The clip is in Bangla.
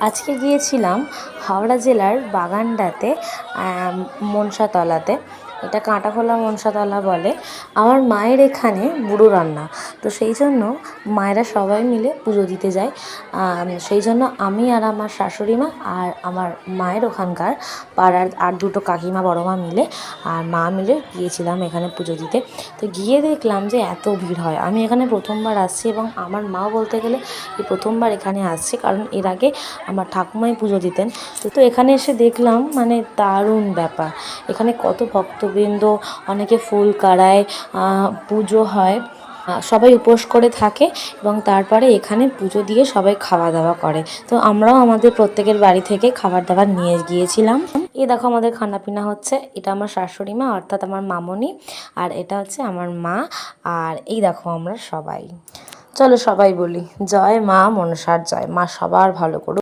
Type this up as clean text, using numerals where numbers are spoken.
আজকে গিয়েছিলাম হাওড়া জেলার বাগানডাতে, মনসাতলাতে। এটা কাঁটাখোলা মনসাতলা বলে। আমার মায়ের এখানে বুড়ো রান্না, তো সেই জন্য মায়েরা সবাই মিলে পুজো দিতে যায়। সেই জন্য আমি আর আমার শাশুড়ি মা আর আমার মায়ের ওখানকার পাড়ার আর দুটো কাকিমা বড় মা মিলে আর মা মিলে গিয়েছিলাম এখানে পুজো দিতে। তো গিয়ে দেখলাম যে এত ভিড় হয়। আমি এখানে প্রথমবার আসছি এবং আমার মাও বলতে গেলে এই প্রথমবার এখানে আসছে, কারণ এর আগে আমার ঠাকুমাই পুজো দিতেন। তো এখানে এসে দেখলাম মানে দারুণ ব্যাপার। এখানে কত ভক্তবৃন্দ, অনেকে ফুল কাড়ায়, পুজো হয়, সবাই উপোস করে থাকে এবং তারপরে এখানে পুজো দিয়ে সবাই খাওয়া দাওয়া করে। তো আমরাও আমাদের প্রত্যেকের বাড়ি থেকে খাবার দাবার নিয়ে গিয়েছিলাম। এই দেখো আমাদের খানাপিনা হচ্ছে। এটা আমার শাশুড়ি মা অর্থাৎ আমার মামনি, আর এটা হচ্ছে আমার মা। আর এই দেখো আমরা সবাই, চলো সবাই বলি জয় মা মনসার জয়। মা সবার ভালো করুক।